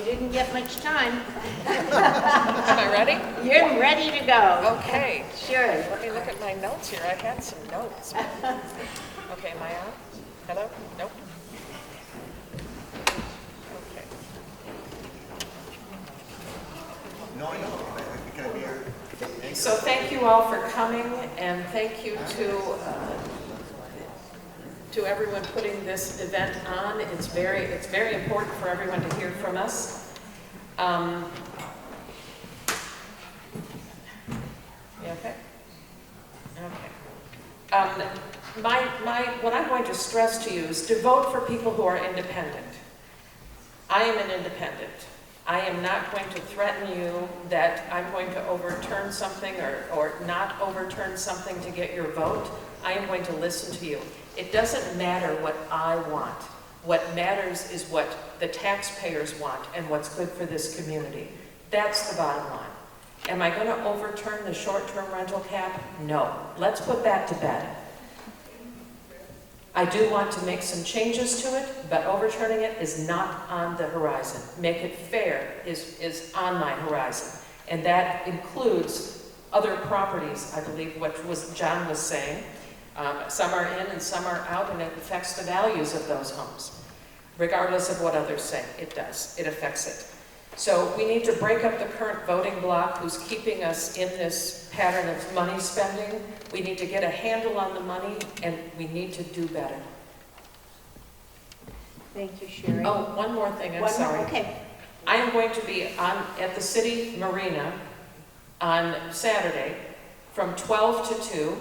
didn't get much time. Am I ready? You're ready to go. Okay. Sure. Let me look at my notes here. I had some notes. Okay, am I on? Hello? Nope. Okay. No, I know. I can hear. So thank you all for coming, and thank you to everyone putting this event on. It's very important for everyone to hear from us. You okay? Okay. What I'm going to stress to you is to vote for people who are independent. I am an independent. I am not going to threaten you that I'm going to overturn something or not overturn something to get your vote. I am going to listen to you. It doesn't matter what I want. What matters is what the taxpayers want and what's good for this community. That's the bottom line. Am I going to overturn the short-term rental cap? No. Let's put that to bed. I do want to make some changes to it, but overturning it is not on the horizon. Make it fair is on my horizon. And that includes other properties, I believe, what John was saying. Some are in and some are out, and it affects the values of those homes. Regardless of what others say, it does. It affects it. So we need to break up the current voting bloc who's keeping us in this pattern of money spending. We need to get a handle on the money, and we need to do better. Thank you, Sherry. Oh, one more thing, I'm sorry. Okay. I am going to be at the city marina on Saturday from 12 to 2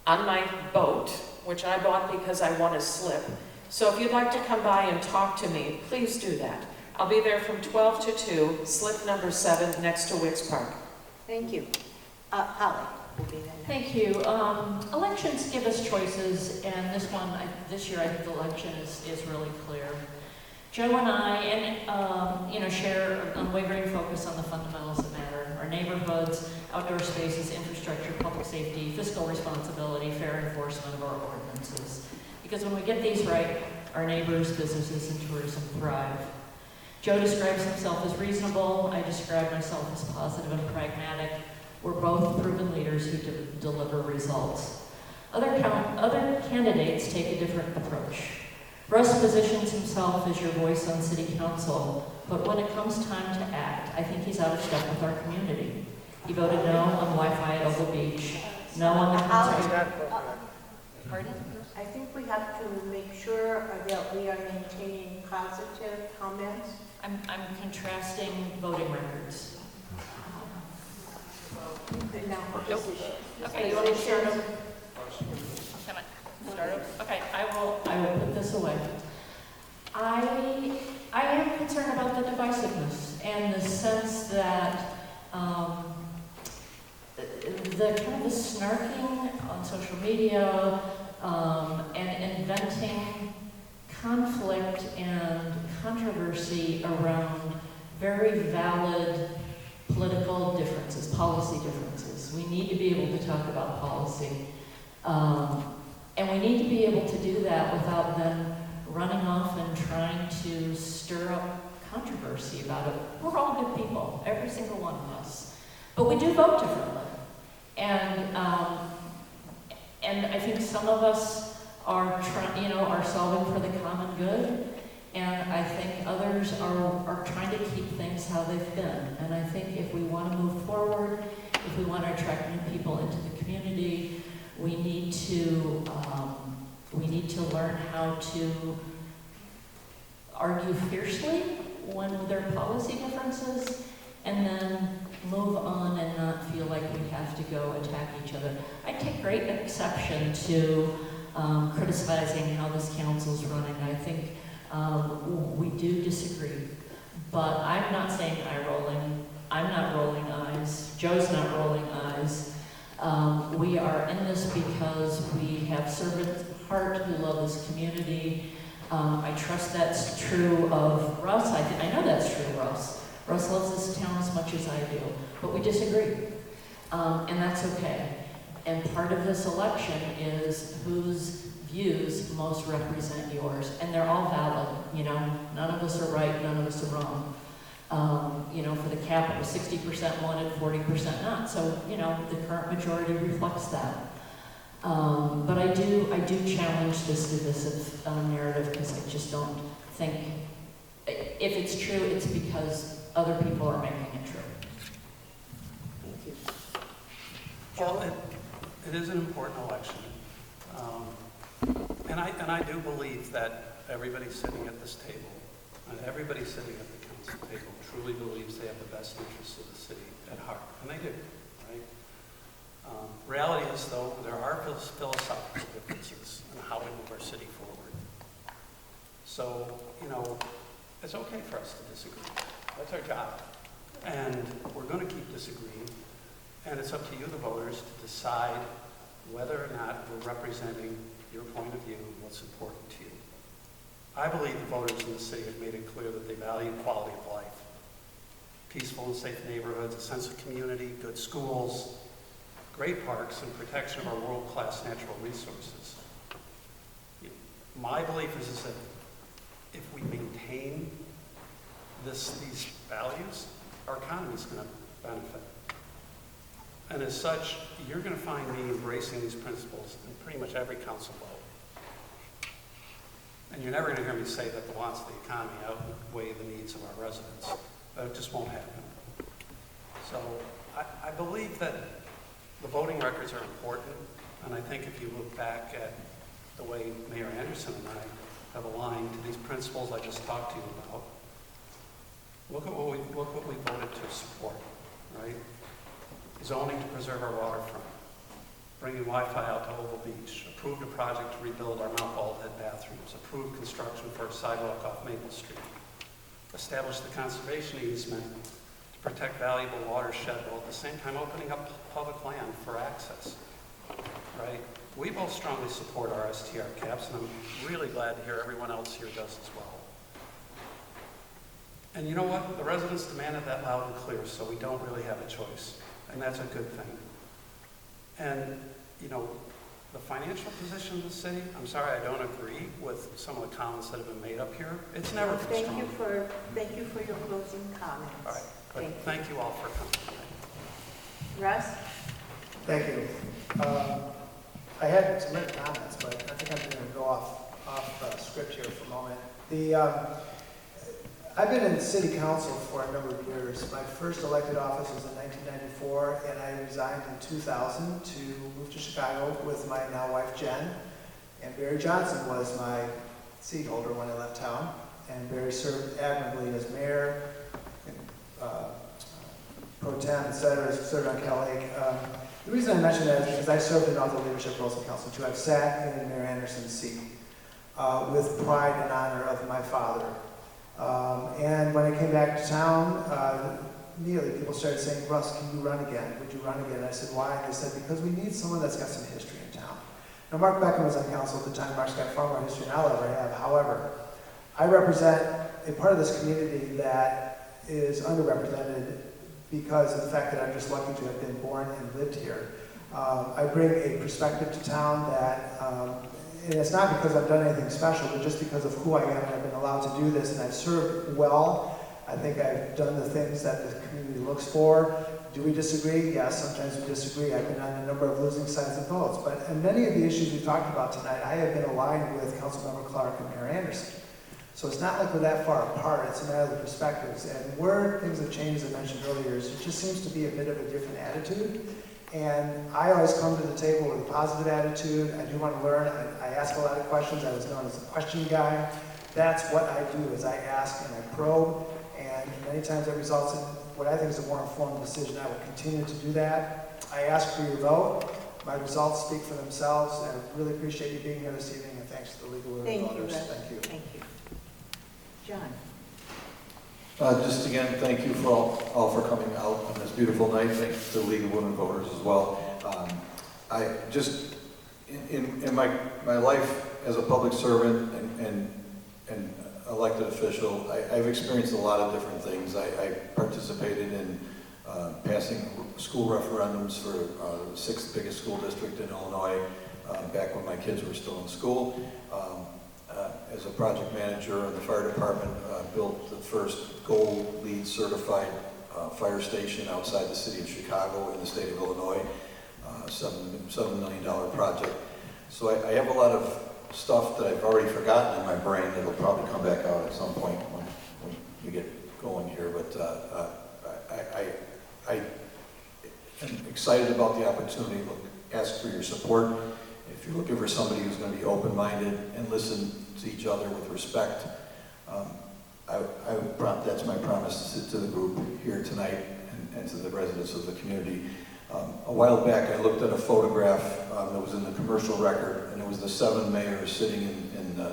on my boat, which I bought because I want to slip. So if you'd like to come by and talk to me, please do that. I'll be there from 12 to 2, slip number 7, next to Wicks Park. Thank you. Holly will be there next. Thank you. Elections give us choices, and this year I think the election is really clear. Joe and I, share an unwavering focus on the fundamentals that matter: our neighborhoods, outdoor spaces, infrastructure, public safety, fiscal responsibility, fair enforcement of our ordinances. Because when we get these right, our neighbors, businesses, and tourism thrive. Joe describes himself as reasonable. I describe myself as positive and pragmatic. We're both proven leaders who deliver results. Other candidates take a different approach. Russ positions himself as your voice on city council, but when it comes time to act, I think he's out of step with our community. He voted no on Wi-Fi at Oval Beach, no on the concert. Pardon? I think we have to make sure that we are maintaining positive comments. I'm contrasting voting records. Nope. Okay, you want me to start over? Can I start over? Okay, I will put this away. I am concerned about the divisiveness and the sense that the kind of the snarking on social media and inventing conflict and controversy around very valid political differences, policy differences. We need to be able to talk about policy. And we need to be able to do that without then running off and trying to stir up controversy about it. We're all good people, every single one of us. But we do vote differently. And I think some of us are solving for the common good, and I think others are trying to keep things how they've been. And I think if we want to move forward, if we want to attract new people into the community, we need to learn how to argue fiercely when there are policy differences, and then move on and not feel like we have to go attack each other. I take great exception to criticizing how this council's running. I think we do disagree, but I'm not saying eye rolling. I'm not rolling eyes. Joe's not rolling eyes. We are in this because we have servant heart who love this community. I trust that's true of Russ. I know that's true of Russ. Russ loves this town as much as I do, but we disagree, and that's okay. And part of this election is whose views most represent yours, and they're all valid. None of us are right, none of us are wrong. You know, for the cap, it was 60% wanted, 40% not. So, you know, the current majority reflects that. But I do challenge this divisive narrative, because I just don't think, if it's true, it's because other people are making it true. Thank you. Well, it is an important election. And I do believe that everybody sitting at this table, and everybody sitting at the council table truly believes they have the best interests of the city at heart, and they do, right? Reality is, though, there are philosophical differences in how we move our city forward. So, you know, it's okay for us to disagree. That's our job. And we're going to keep disagreeing. And it's up to you, the voters, to decide whether or not we're representing your point of view and what's important to you. I believe the voters in the city have made it clear that they value quality of life, peaceful and safe neighborhoods, a sense of community, good schools, great parks, and protection of our world-class natural resources. My belief is that if we maintain these values, our economy is going to benefit. And as such, you're going to find me embracing these principles in pretty much every council vote. And you're never going to hear me say that the wants of the economy outweigh the needs of our residents. That just won't happen. So I believe that the voting records are important, and I think if you look back at the way Mayor Anderson and I have aligned to these principles I just talked to you about, look what we voted to support, right? Zoning to preserve our waterfront, bringing Wi-Fi out to Oval Beach, approved a project to rebuild our Mount Baldhead bathrooms, approved construction for a sidewalk off Maple Street, established the conservation easement to protect valuable watershed while at the same time opening up public land for access, right? We both strongly support our STR caps, and I'm really glad to hear everyone else here does as well. And you know what? The residents demanded that loud and clear, so we don't really have a choice. And that's a good thing. And, you know, the financial position of the city, I'm sorry, I don't agree with some of the comments that have been made up here. It's never been strong. Thank you for your closing comments. All right, but thank you all for coming tonight. Russ? Thank you. I had some written comments, but I think I'm going to go off script here for a moment. I've been in city council for a number of years. My first elected office was in 1994, and I resigned in 2000 to move to Chicago with my now wife, Jen. And Barry Johnson was my seat holder when I left town. And Barry served admirably as mayor, pro tem, et cetera, served on Cal Lake. The reason I mention that is because I served in other leadership roles in council too. I've sat in Mayor Anderson's seat with pride and honor of my father. And when I came back to town, immediately people started saying, Russ, can you run again? Would you run again? And I said, why? And they said, because we need someone that's got some history in town. Now, Mark Beckham was on council at the time. Mark's got far more history than I'll ever have. However, I represent a part of this community that is underrepresented because of the fact that I'm just lucky to have been born and lived here. I bring a perspective to town that and it's not because I've done anything special, but just because of who I am, and I've been allowed to do this, and I've served well. I think I've done the things that the community looks for. Do we disagree? Yes, sometimes we disagree. I've been on a number of losing sides of votes. But in many of the issues we talked about tonight, I have been aligned with Councilmember Clark and Mayor Anderson. So it's not like we're that far apart. It's a matter of the perspectives. And where things have changed, as I mentioned earlier, is it just seems to be a bit of a different attitude. And I always come to the table with a positive attitude. I do want to learn. I ask a lot of questions. I was known as the question guy. That's what I do, is I ask and I probe. And many times that results in what I think is a more informed decision. I will continue to do that. I ask for your vote. My results speak for themselves. I really appreciate you being here this evening, and thanks to the League of Women Voters. Thank you. Thank you. John? Just again, thank you for all for coming out on this beautiful night. Thanks to the League of Women Voters as well. I just, in my life as a public servant and elected official, I've experienced a lot of different things. I participated in passing school referendums for the 6th biggest school district in Illinois back when my kids were still in school. as a project manager in the fire department, built the first gold LEED certified fire station outside the city of Chicago in the state of Illinois, $7 million project. So I have a lot of stuff that I've already forgotten in my brain that'll probably come back out at some point when we get going here. But I am excited about the opportunity. Ask for your support. If you're looking for somebody who's going to be open-minded and listen to each other with respect, that's my promise to the group here tonight and to the residents of the community. A while back, I looked at a photograph that was in the commercial record, and it was the 7 mayors sitting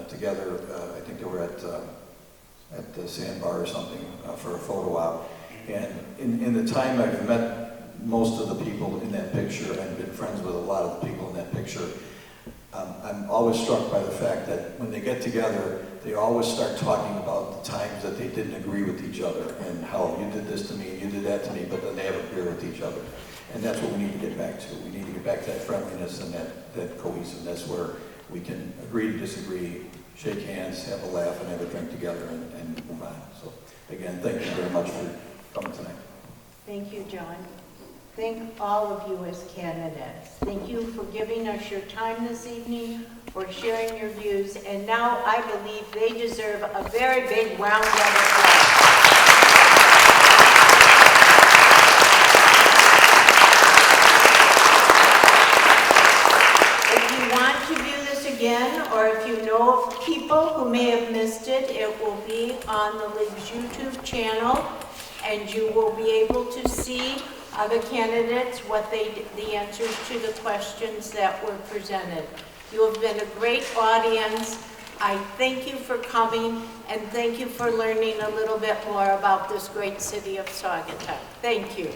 together. I think they were at the sandbar or something for a photo op. And in the time I've met most of the people in that picture and been friends with a lot of the people in that picture, I'm always struck by the fact that when they get together, they always start talking about the times that they didn't agree with each other and how you did this to me and you did that to me, but then they have a beer with each other. And that's what we need to get back to. We need to get back to that friendliness and that cohesiveness where we can agree to disagree, shake hands, have a laugh, and have a drink together and move on. So again, thank you very much for coming tonight. Thank you, John. Thank all of you as candidates. Thank you for giving us your time this evening, for sharing your views, and now I believe they deserve a very big round of applause. If you want to view this again, or if you know of people who may have missed it, it will be on the League's YouTube channel, and you will be able to see the candidates, the answers to the questions that were presented. You have been a great audience. I thank you for coming, and thank you for learning a little bit more about this great city of Saugatuck. Thank you.